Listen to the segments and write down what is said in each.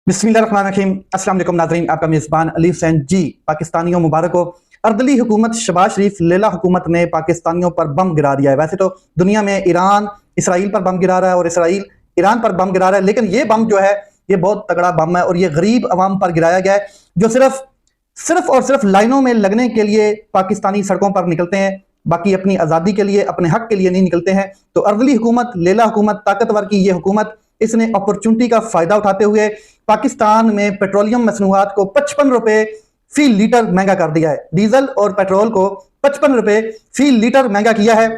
बिस्मिल्लाहिर्रहमानिर्रहीम। अस्सलाम वालेकुम नाज़रीन, आपका मेज़बान अली हुसैन जी। पाकिस्तानियों मुबारक हो। अर्दली हुकूमत शहबाज शरीफ लेला हुकूमत ने पाकिस्तानियों पर बम गिरा दिया है। वैसे तो दुनिया में ईरान इसराइल पर बम गिरा रहा है और इसराइल ईरान पर बम गिरा रहा है, लेकिन ये बम जो है ये बहुत तगड़ा बम है और ये गरीब अवाम पर गिराया गया है जो सिर्फ सिर्फ और सिर्फ लाइनों में लगने के लिए पाकिस्तानी सड़कों पर निकलते हैं, बाकी अपनी आज़ादी के लिए अपने हक के लिए नहीं निकलते हैं। तो अर्दली हुकूमत लेला हुकूमत ताकतवर की ये हुकूमत इसने अपॉर्चुनिटी का फायदा उठाते हुए पाकिस्तान में पेट्रोलियम मसनूआत को 55 रुपए फी लीटर महंगा कर दिया है। डीजल और पेट्रोल को 55 रुपए फी लीटर महंगा किया है।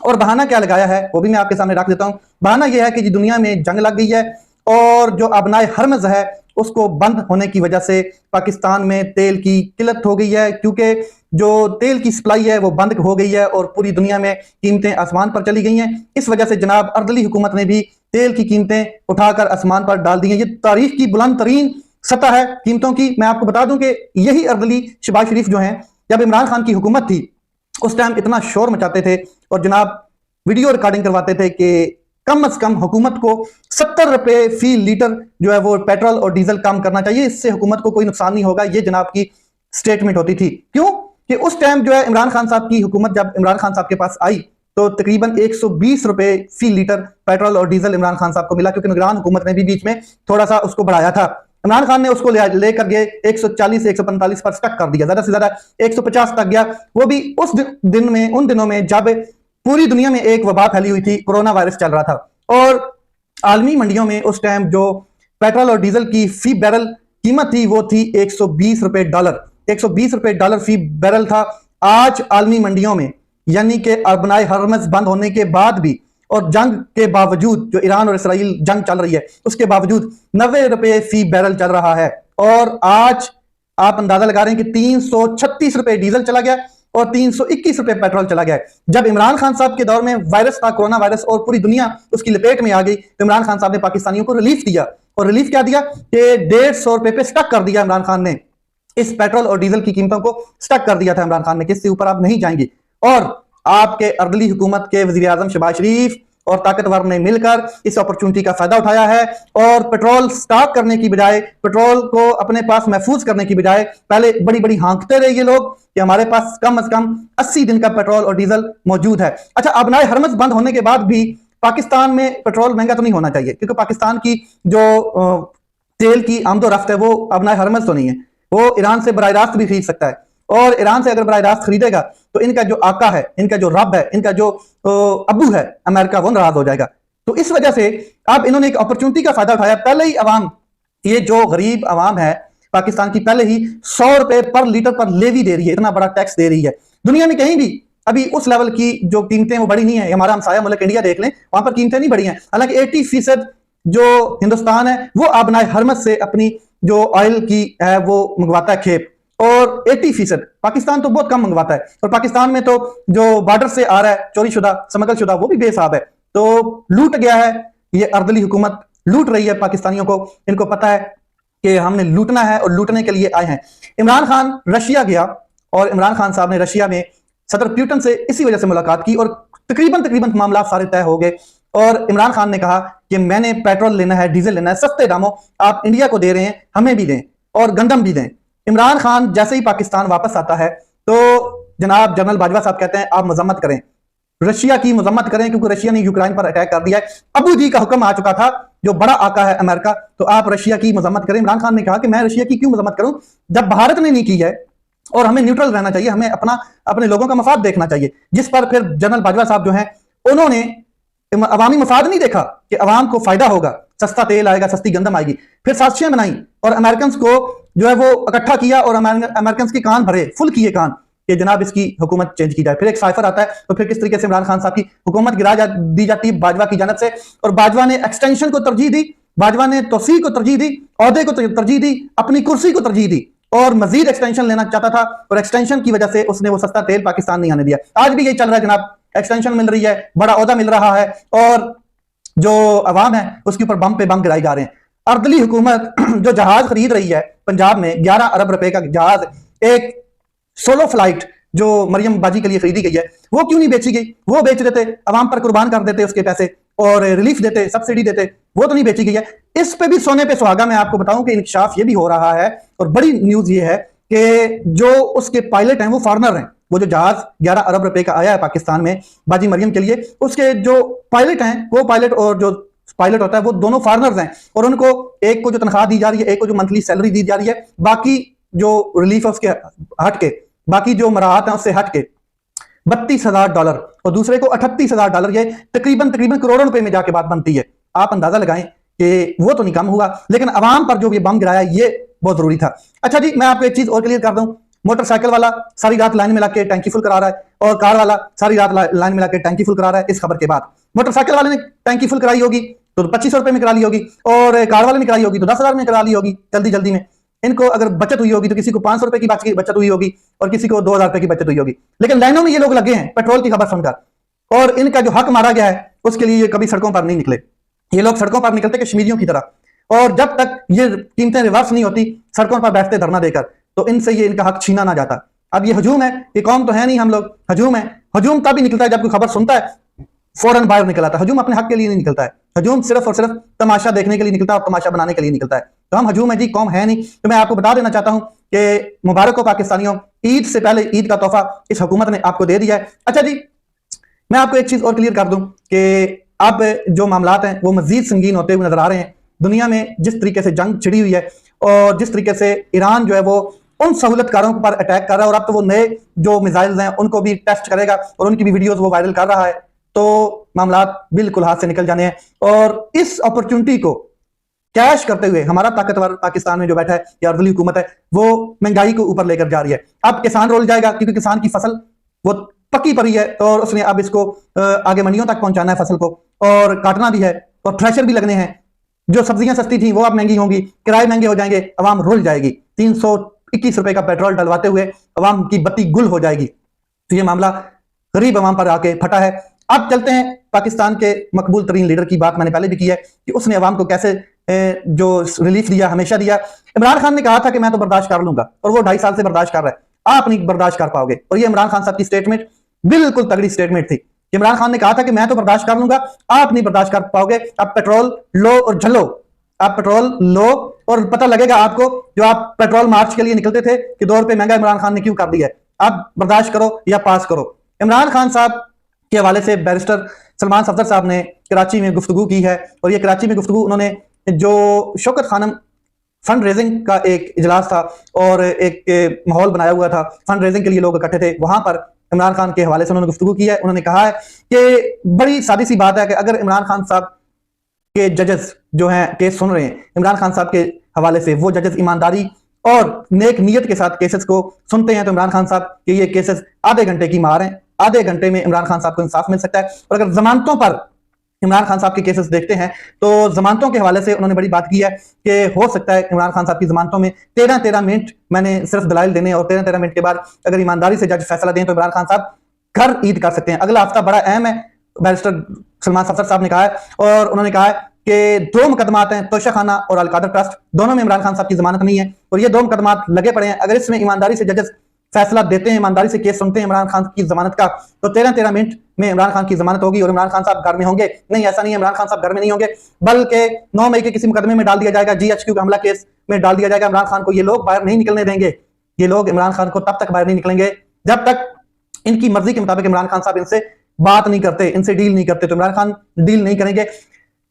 और बहाना क्या लगाया है वो भी मैं आपके सामने रख देता हूं। बहाना यह है कि जी दुनिया में जंग लग गई है और जो अबनाए हरमज है उसको बंद होने की वजह से पाकिस्तान में तेल की किल्लत हो गई है, क्योंकि जो तेल की सप्लाई है वो बंद हो गई है और पूरी दुनिया में कीमतें आसमान पर चली गई हैं। इस वजह से जनाब अर्दली हुकूमत ने भी तेल की कीमतें उठाकर आसमान पर डाल दी हैं। ये तारीख की बुलंद तरीन सतह है कीमतों की। मैं आपको बता दूं कि यही अर्दली शहबाज शरीफ जो हैं, जब इमरान खान की हुकूमत थी उस टाइम इतना शोर मचाते थे और जनाब वीडियो रिकॉर्डिंग करवाते थे कि कम से कम हुकूमत को 70 रुपए फी लीटर जो है वो पेट्रोल और डीजल कम करना चाहिए, इससे हुकूमत को कोई नुकसान नहीं होगा। ये जनाब की स्टेटमेंट होती थी। क्यों कि उस टाइम जो है इमरान खान साहब की हुकूमत जब इमरान खान साहब के पास आई तो तकरीबन 120 रुपए फी लीटर पेट्रोल और डीजल इमरान खान साहब को मिला, क्योंकि निगरान हुकूमत ने भी बीच में थोड़ा सा उसको बढ़ाया था। इमरान खान ने उसको लेकर गए 140 145 पर स्टक कर दिया, ज्यादा से ज्यादा 150 तक गया। वो भी उस दिन में उन दिनों में जब पूरी दुनिया में एक वबा फैली हुई थी, कोरोना वायरस चल रहा था और आलमी मंडियों में उस टाइम जो पेट्रोल और डीजल की फी बैरल कीमत थी वो थी 120 रुपए डॉलर। 120 रुपए डॉलर फी बैरल था। आज आलमी मंडियों में यानी कि अबनाए हरमज बंद होने के बाद भी और जंग के बावजूद, जो ईरान और इसराइल जंग चल रही है उसके बावजूद 90 रुपए फी बैरल चल रहा है। और आज आप अंदाजा लगा रहे हैं कि 336 रुपए डीजल चला गया और 321 रुपए पेट्रोल चला गया। जब इमरान खान साहब के दौर में वायरस था, कोरोना वायरस, और पूरी दुनिया उसकी लपेट में आ गई, तो इमरान खान साहब ने पाकिस्तानियों को रिलीफ दिया। और रिलीफ क्या दिया कि 150 रुपए पे स्टक कर दिया इमरान खान ने। इस पेट्रोल और डीजल की कीमतों को स्टक कर दिया था इमरान खान ने कि इससे ऊपर आप नहीं जाएंगे। और आपके अर्दली हुकूमत के वजीर आजम शहबाज शरीफ और ताकतवर ने मिलकर इस अपॉर्चुनिटी का फायदा उठाया है और पेट्रोल स्टॉक करने की बजाय, पेट्रोल को अपने पास महफूज करने की बजाय, पहले बड़ी बड़ी हाँकते रहे ये लोग कि हमारे पास कम से कम 80 दिन का पेट्रोल और डीजल मौजूद है। अच्छा, अबनाए हरमज बंद होने के बाद भी पाकिस्तान में पेट्रोल महंगा तो नहीं होना चाहिए, क्योंकि पाकिस्तान की जो तेल की आमदोरफ्त है वो अबनाए हरमज तो नहीं है, वो ईरान से बराह रास्त भी खरीद सकता है। और ईरान से अगर बराह रास्त खरीदेगा तो इनका जो आका है, इनका जो रब है, इनका जो अबू है अमेरिका, वो नाराज हो जाएगा। तो इस वजह से अब इन्होंने एक अपॉर्चुनिटी का फायदा उठाया। पहले ही अवाम, ये जो गरीब अवाम है पाकिस्तान की, पहले ही 100 रुपए पर लीटर पर लेवी दे रही है, इतना बड़ा टैक्स दे रही है। दुनिया में कहीं भी अभी उस लेवल की जो कीमतें वो बढ़ी नहीं है। हमारा हमसाया मुल्क इंडिया देख लें, वहां पर कीमतें नहीं बढ़ी हैं। हालांकि 80% जो हिंदुस्तान है वो अबनाए हरमज से अपनी जो ऑयल की है वो मंगवाता है खेप, और 80% पाकिस्तान तो बहुत कम मंगवाता है। और पाकिस्तान में तो जो बॉर्डर से आ रहा है चोरी शुदा, स्मगल शुदा, वो भी बेहिसाब है। तो लूट गया है, ये अर्दली हुकूमत लूट रही है पाकिस्तानियों को। इनको पता है कि हमने लूटना है और लूटने के लिए आए हैं। इमरान खान रशिया गया और इमरान खान साहब ने रशिया में सदर प्यूटन से इसी वजह से मुलाकात की और तकरीबन मामला सारे तय हो गए। और इमरान खान ने कहा कि मैंने पेट्रोल लेना है, डीजल लेना है सस्ते दामों, आप इंडिया को दे रहे हैं, हमें भी दें और गंदम भी दें। इमरान खान जैसे ही पाकिस्तान वापस आता है तो जनाब जनरल बाजवा साहब कहते हैं आप मजम्मत करें, रशिया की मजम्मत करें, क्योंकि रशिया ने यूक्रेन पर अटैक कर दिया है। अबू जी का हुक्म आ चुका था, जो बड़ा आका है अमेरिका, तो आप रशिया की मजम्मत करें। इमरान खान ने कहा कि मैं रशिया की क्यों मजम्मत करूं जब भारत ने नहीं की है, और हमें न्यूट्रल रहना चाहिए, हमें अपने लोगों का मफाद देखना चाहिए। जिस पर फिर जनरल बाजवा साहब जो है उन्होंने अवामी मफाद नहीं देखा कि अवाम को फायदा होगा, सस्ता तेल आएगा, सस्ती गंदम आएगी, फिर साजिशें बनाई और अमेरिकन को जो है वो इकट्ठा किया और अमेरिकन के कान भरे, फुल किए कान कि जनाब इसकी हुकूमत चेंज की जाए। फिर एक साइफर आता है, तो फिर किस तरीके से इमरान खान साहब की हुकूमत दी जाती है बाजवा की जानब से, और बाजवा ने एक्सटेंशन को तरजीह दी, बाजवा ने तोसी को तरजीह दी, ओहदे को तरजीह दी, अपनी कुर्सी को तरजीह दी और मजीद एक्सटेंशन लेना चाहता था। और एक्सटेंशन की वजह से उसने वो सस्ता तेल पाकिस्तान नहीं आने दिया। आज भी यही चल रहा है जनाब, एक्सटेंशन मिल रही है, बड़ा ओहदा मिल रहा है और जो अवाम है उसके ऊपर बम पे बम गिराए जा रहे हैं। अर्दली हुकूमत जो जहाज खरीद रही है पंजाब में 11 अरब रुपए का जहाज, एक सोलो फ्लाइट जो मरियम बाजी के लिए खरीदी गई है, वो क्यों नहीं बेची गई? वो बेच देते, अवाम पर कुर्बान कर देते उसके पैसे और रिलीफ देते, सब्सिडी देते, वो तो नहीं बेची गई है। इस पे भी सोने पे सुहागा मैं आपको बताऊं कि इंकशाफ ये भी हो रहा है, और बड़ी न्यूज ये है कि जो उसके पायलट हैं वो फॉरनर हैं। वो जो जहाज 11 अरब रुपए का आया है पाकिस्तान में बाजी मरियम के लिए, उसके जो पायलट हैं, को पायलट और जो पायलट होता है, वो दोनों फॉरनर्स हैं। और उनको एक को जो तनख्वाह दी जा रही है, एक को जो मंथली सैलरी दी जा रही है, बाकी जो रिलीफ है उसके हट के, बाकी जो मराहत है उससे हट के $32,000 और दूसरे को $38,000, ये तकरीबन तकरीबन करोड़ों रुपए में जाके बात बनती है। आप अंदाजा लगाएं कि वो तो नहीं कम हुआ, लेकिन अवाम पर जो ये बम गिराया ये बहुत जरूरी था। अच्छा जी, मैं आपको एक चीज और क्लियर कर दूं, मोटरसाइकिल वाला सारी रात लाइन में लाके टैंकी फुल करा रहा है, और कार वाला सारी रात लाइन में लाके टैंकी फुल करा रहा है। इस खबर के बाद मोटरसाइकिल वाले ने टैंकी फुल कराई होगी तो 2500 रुपए में करा ली होगी, और कार वाले ने कराई होगी तो 10,000 में करा ली होगी जल्दी जल्दी में। इनको अगर बचत हुई होगी तो किसी को 500 रुपए की बचत हुई होगी और किसी को 2,000 रुपए की बचत हुई होगी। लेकिन लाइनों में ये लोग लगे हैं पेट्रोल की खबर सुनकर, और इनका जो हक मारा गया है उसके लिए ये कभी सड़कों पर नहीं निकले। ये लोग सड़कों पर निकलते कश्मीरियों की तरह, और जब तक ये कीमतें रिवर्स नहीं होती सड़कों पर बैठते धरना देकर, तो इनसे ये इनका हक छीना ना जाता। अब ये हजूम है, ये कौम तो है नहीं हम लोग, हजूम है। हजूम तभी निकलता है जब कोई खबर सुनता है फौरन बाहर निकल आता है। हजूम अपने हक के लिए नहीं निकलता है, हजूम सिर्फ और सिर्फ तमाशा देखने के लिए निकलता है और तमाशा बनाने के लिए निकलता है। तो हम हजूम है जी, कौम है नहीं। तो मैं आपको बता देना चाहता हूं कि मुबारक हो पाकिस्तानियों, ईद से पहले ईद का तोहफा इस हुकूमत ने आपको दे दिया है। अच्छा जी, मैं आपको एक चीज और क्लियर कर दूं कि अब जो मामलात हैं वो मजीद संगीन होते हुए नजर आ रहे हैं। दुनिया में जिस तरीके से जंग छिड़ी हुई है और जिस तरीके से ईरान जो है वो उन सहूलतकारों पर अटैक कर रहा है, और अब तो वो नए जो मिसाइल्स हैं उनको भी टेस्ट करेगा और उनकी भी वीडियोस वो वायरल कर रहा है, तो मामलात बिल्कुल हाथ से निकल जाने हैं। और इस अपॉर्चुनिटी को कैश करते हुए हमारा ताकतवर पाकिस्तान में जो बैठा है या अर्दली हुकूमत है, वो महंगाई को ऊपर लेकर जा रही है। अब किसान रोल जाएगा क्योंकि किसान की फसल वो पकी पड़ी है, और उसने अब इसको आगे मंडियों तक पहुंचाना है फसल को, और काटना भी है, और थ्रेशर भी लगने हैं। जो सब्जियां सस्ती थी वो अब महंगी होंगी, किराए महंगे हो जाएंगे, अवाम रुल जाएगी। 321 रुपए का पेट्रोल डलवाते हुए अवाम की बत्ती गुल हो जाएगी। तो ये मामला गरीब अवाम पर आके फटा है। अब चलते हैं पाकिस्तान के मकबूल तरीन लीडर की बात मैंने पहले भी की है कि उसने अवाम को कैसे जो रिलीफ दिया, हमेशा दिया। इमरान खान ने कहा था कि मैं तो बर्दाश्त कर लूंगा, और वो 2.5 साल से बर्दाश्त कर रहा है। आप नहीं बर्दाश्त कर पाओगे। और ये इमरान खान साहब की स्टेटमेंट बिल्कुल तगड़ी स्टेटमेंट थी। इमरान खान ने कहा था कि मैं तो बर्दाश्त कर लूंगा, आप नहीं बर्दाश्त कर पाओगे। अब पेट्रोल लो और झलो, आप पेट्रोल लो और पता लगेगा आपको, जो आप पेट्रोल मार्च के लिए निकलते थे कि 2 रुपए महंगा इमरान खान ने क्यों कर दिया है। अब बर्दाश्त करो या पास करो। इमरान खान साहब के हवाले से बैरिस्टर सलमान सफदर साहब ने कराची में गुफ्तगू की है, और ये कराची में गुफ्तगू उन्होंने जो शौकत खानम फंड रेजिंग का एक इजलास था और एक माहौल बनाया हुआ था, फंड रेजिंग के लिए लोग इकट्ठे थे, वहां पर इमरान खान के हवाले से उन्होंने गुफ्तगू की है। उन्होंने कहा है कि बड़ी सादी सी बात है कि अगर इमरान खान साहब के जजेस जो हैं केस सुन रहे हैं इमरान खान साहब के हवाले से, वो जजेस ईमानदारी और नेक नीयत के साथ केसेस को सुनते हैं, तो इमरान खान साहब के ये केसेस आधे घंटे की मार हैं, आधे घंटे में इमरान खान साहब को इंसाफ मिल सकता है। और अगर जमानतों पर इमरान खान साहब के केसेस देखते हैं तो जमानतों के हवाले से उन्होंने बड़ी बात की है कि हो सकता है इमरान खान साहब की जमानतों में 13-13 मिनट मैंने सिर्फ दलाइल देने, और 13-13 मिनट के बाद अगर ईमानदारी से जज फैसला दें तो इमरान खान साहब घर ईद कर सकते हैं। अगला हफ्ता बड़ा अहम है, बैरिस्टर सलमान सफदर साहब ने कहा है, और उन्होंने कहा है कि 2 मुकदमात हैं, तोशाखाना और अलकादर ट्रस्ट, दोनों में इमरान खान साहब की जमानत नहीं है, और ये 2 मुकदमात लगे पड़े हैं। अगर इसमें ईमानदारी से जजेस फैसला देते हैं, ईमानदारी से केस सुनते हैं इमरान खान की जमानत का, तो 13-13 मिनट में इमरान खान की जमानत होगी और इमरान खान साहब घर में होंगे। नहीं, ऐसा नहीं है, इमरान खान साहब घर में नहीं होंगे, बल्कि 9 मई के किसी मुकदमे में डाल दिया जाएगा, GHQ का हमला केस में डाल दिया जाएगा। इमरान खान को ये लोग बाहर नहीं निकलने देंगे। ये लोग इमरान खान को तब तक बाहर नहीं निकलेंगे जब तक इनकी मर्जी के मुताबिक इमरान खान साहब इनसे बात नहीं करते, इनसे डील नहीं करते, तो इमरान खान डील नहीं करेंगे।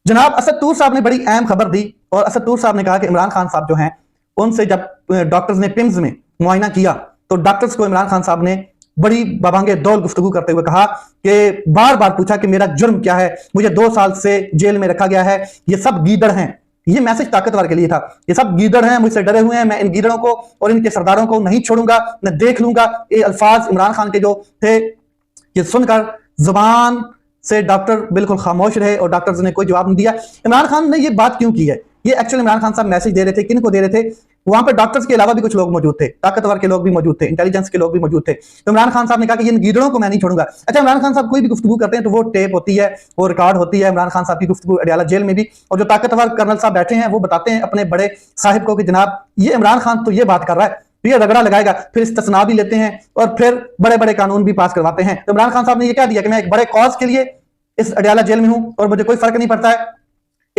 जनाब असद तूर साहब ने बड़ी अहम खबर दी, और असद तूर साहब ने कहा कि इमरान खान साहब जो हैं उनसे जब डॉक्टर्स ने पिम्स में मुआयना किया तो डॉक्टर्स को इमरान खान साहब ने बड़ी बबांगे दौल गुफ्तगू करते हुए कहा कि बार बार पूछा कि मेरा जुर्म क्या है, मुझे 2 साल से जेल में रखा गया है, ये सब गीदड़ हैं। ये मैसेज ताकतवर के लिए था, ये सब गीदड़ हैं, मुझसे डरे हुए हैं, मैं इन गीदड़ों को और इनके सरदारों को नहीं छोड़ूंगा, मैं देख लूंगा। ये अल्फाज इमरान खान के जो थे, ये सुनकर जुबान से डॉक्टर बिल्कुल खामोश रहे और डॉक्टर्स ने कोई जवाब नहीं दिया। इमरान खान ने ये बात क्यों की है? ये एक्चुअली इमरान खान साहब मैसेज दे रहे थे, किन को दे रहे थे? वहां पर डॉक्टर्स के अलावा भी कुछ लोग मौजूद थे, ताकतवर के लोग भी मौजूद थे, इंटेलिजेंस के लोग भी मौजूद थे। तो इमरान खान साहब ने कहा कि इन गीदड़ों को मैं नहीं छोड़ूंगा। अच्छा, इमरान खान साहब कोई भी गुफ्तगू करते हैं तो वो टेप होती है, वो रिकॉर्ड होती है। इमरान खान साहब की गुफ्तगू अडयाला जेल में भी, और जो ताकतवर कर्नल साहब बैठे हैं वो बताते हैं अपने बड़े साहिब को कि जनाब ये इमरान खान तो ये बात कर रहा है, तो ये रगड़ा लगाएगा, फिर इस्तिस्ना भी लेते हैं और फिर बड़े बड़े कानून भी पास करवाते हैं। तो इमरान खान साहब ने ये कह दिया कि मैं एक बड़े कॉज के लिए इस अडयाला जेल में हूं और मुझे कोई फर्क नहीं पड़ता है,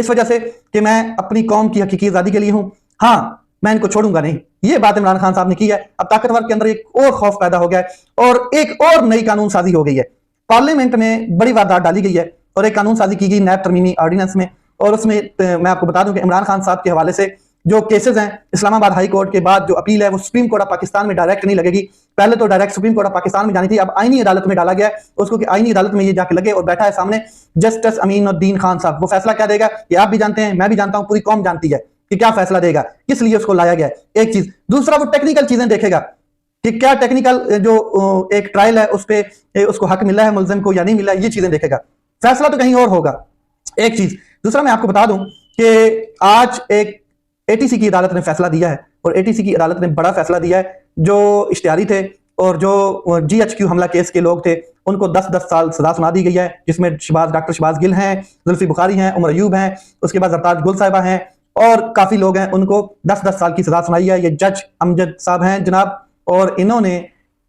इस वजह से कि मैं अपनी कौम की हकीकी आजादी के लिए हूं, हाँ मैं इनको छोड़ूंगा नहीं। ये बात इमरान खान साहब ने की है। अब ताकतवर के अंदर एक और खौफ पैदा हो गया है और एक और नई कानून साजी हो गई है। पार्लियामेंट में बड़ी वारदात डाली गई है और एक कानून साजी की गई नैब तरमीमी ऑर्डिनेंस में। और उसमें मैं आपको बता दूं कि इमरान खान साहब के हवाले से जो केसेस हैं इस्लामाबाद हाई कोर्ट के बाद जो अपील है वो सुप्रीम कोर्ट ऑफ पाकिस्तान में डायरेक्ट नहीं लगेगी। पहले तो direct supreme court of Pakistan में जानी थी, अब आईनी अदालत में डाला गया है उसको कि आईनी अदालत में ये जाके लगे। और बैठा है सामने जस्टिस अमीनुद्दीन खान साहब। वो फैसला क्या देगा ये आप भी जानते हैं, मैं भी जानता हूं, पूरी कौम जानती है कि क्या फैसला देगा, किस लिए उसको लाया गया है। एक चीज। दूसरा, वो टेक्निकल चीजें देखेगा कि क्या टेक्निकल जो एक ट्रायल है उस पर उसको हक मिला है मुलजिम को या नहीं मिला, ये चीजें देखेगा। फैसला तो कहीं और होगा। एक चीज। दूसरा, मैं आपको बता दूं कि आज एक एटीसी की अदालत ने फैसला दिया है और एटीसी की अदालत ने बड़ा फैसला दिया है। जो इश्तिहारी थे और जो जीएचक्यू हमला केस के लोग थे उनको 10-10 साल सजा सुना दी गई है, जिसमें डॉक्टर शहबाज गिल हैं, जुल्फी बुखारी हैं, उमर अयूब हैं, उसके बाद जरताज गुल साहिबा हैं और काफी लोग हैं, उनको 10-10 साल की सजा सुनाई है। ये जज अमजद साहब हैं जनाब, और इन्होंने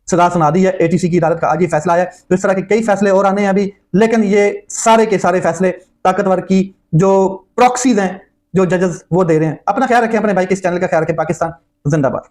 सजा सुना दी है। एटीसी की अदालत का आज ये फैसला आया। तो इस तरह के कई फैसले और आने हैं अभी, लेकिन ये सारे के सारे फैसले ताकतवर की जो प्रॉक्सीज हैं जो जजेस वो दे रहे हैं। अपना ख्याल रखें, अपने भाई के इस चैनल का ख्याल रखें। पाकिस्तान जिंदाबाद।